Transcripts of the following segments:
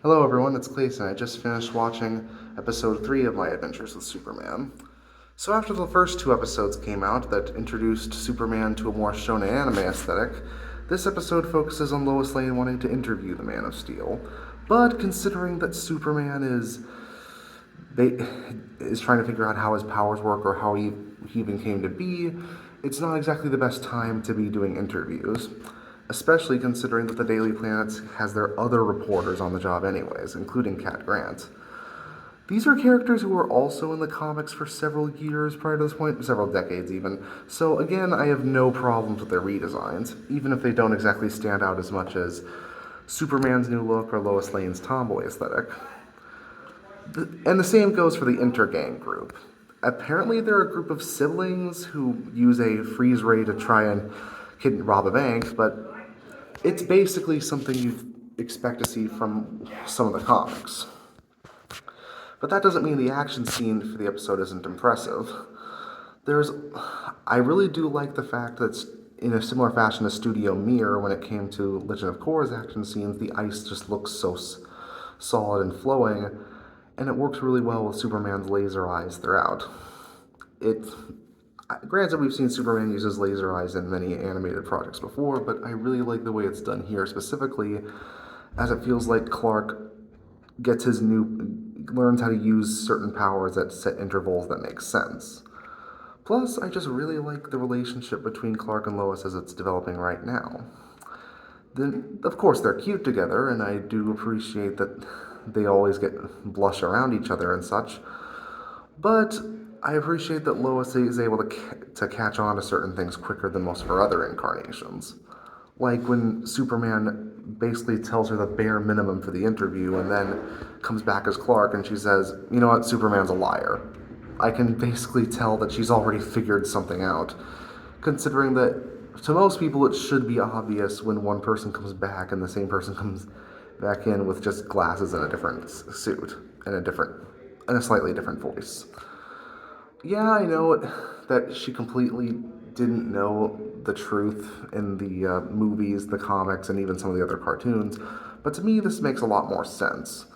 Hello everyone, it's Clayton. I just finished watching episode 3 of my adventures with Superman. So after the first two episodes came out that introduced Superman to a more shonen anime aesthetic, this episode focuses on Lois Lane wanting to interview the Man of Steel. But considering that Superman is trying to figure out how his powers work or how he even came to be, it's not exactly the best time to be doing interviews, especially considering that the Daily Planet has their other reporters on the job anyways, including Cat Grant. These are characters who were also in the comics for several years prior to this point, several decades even, so again, I have no problems with their redesigns, even if they don't exactly stand out as much as Superman's new look or Lois Lane's tomboy aesthetic. And the same goes for the Intergang group. Apparently, they're a group of siblings who use a freeze ray to try and rob a bank, but it's basically something you'd expect to see from some of the comics. But that doesn't mean the action scene for the episode isn't impressive. There's, I really do like the fact that in a similar fashion to Studio Mirror, when it came to Legend of Korra's action scenes, the ice just looks so solid and flowing, and it works really well with Superman's laser eyes throughout. It, granted, we've seen Superman use his laser eyes in many animated projects before, but I really like the way it's done here specifically, as it feels like Clark learns how to use certain powers at set intervals that make sense. Plus, I just really like the relationship between Clark and Lois as it's developing right now. Of course, they're cute together, and I do appreciate that they always get blush around each other and such. But I appreciate that Lois is able to catch on to certain things quicker than most of her other incarnations. Like when Superman basically tells her the bare minimum for the interview and then comes back as Clark and she says, "You know what, Superman's a liar." I can basically tell that she's already figured something out, considering that to most people it should be obvious when one person comes back and the same person comes back in with just glasses and a different suit and a slightly different voice. Yeah, I know that she completely didn't know the truth in the movies, the comics, and even some of the other cartoons, but to me this makes a lot more sense.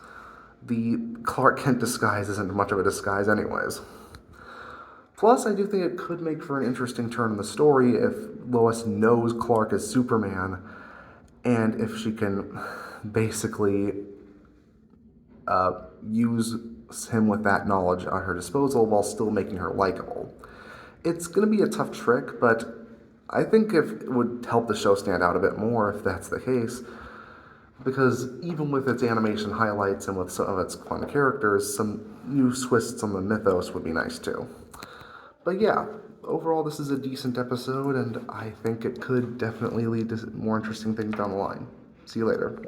The Clark Kent disguise isn't much of a disguise anyways. Plus, I do think it could make for an interesting turn in the story if Lois knows Clark is Superman, and if she can basically use him with that knowledge at her disposal while still making her likable. It's going to be a tough trick, but I think if it would help the show stand out a bit more if that's the case, because even with its animation highlights and with some of its fun characters, some new twists on the mythos would be nice too. But yeah, overall this is a decent episode, and I think it could definitely lead to more interesting things down the line. See you later.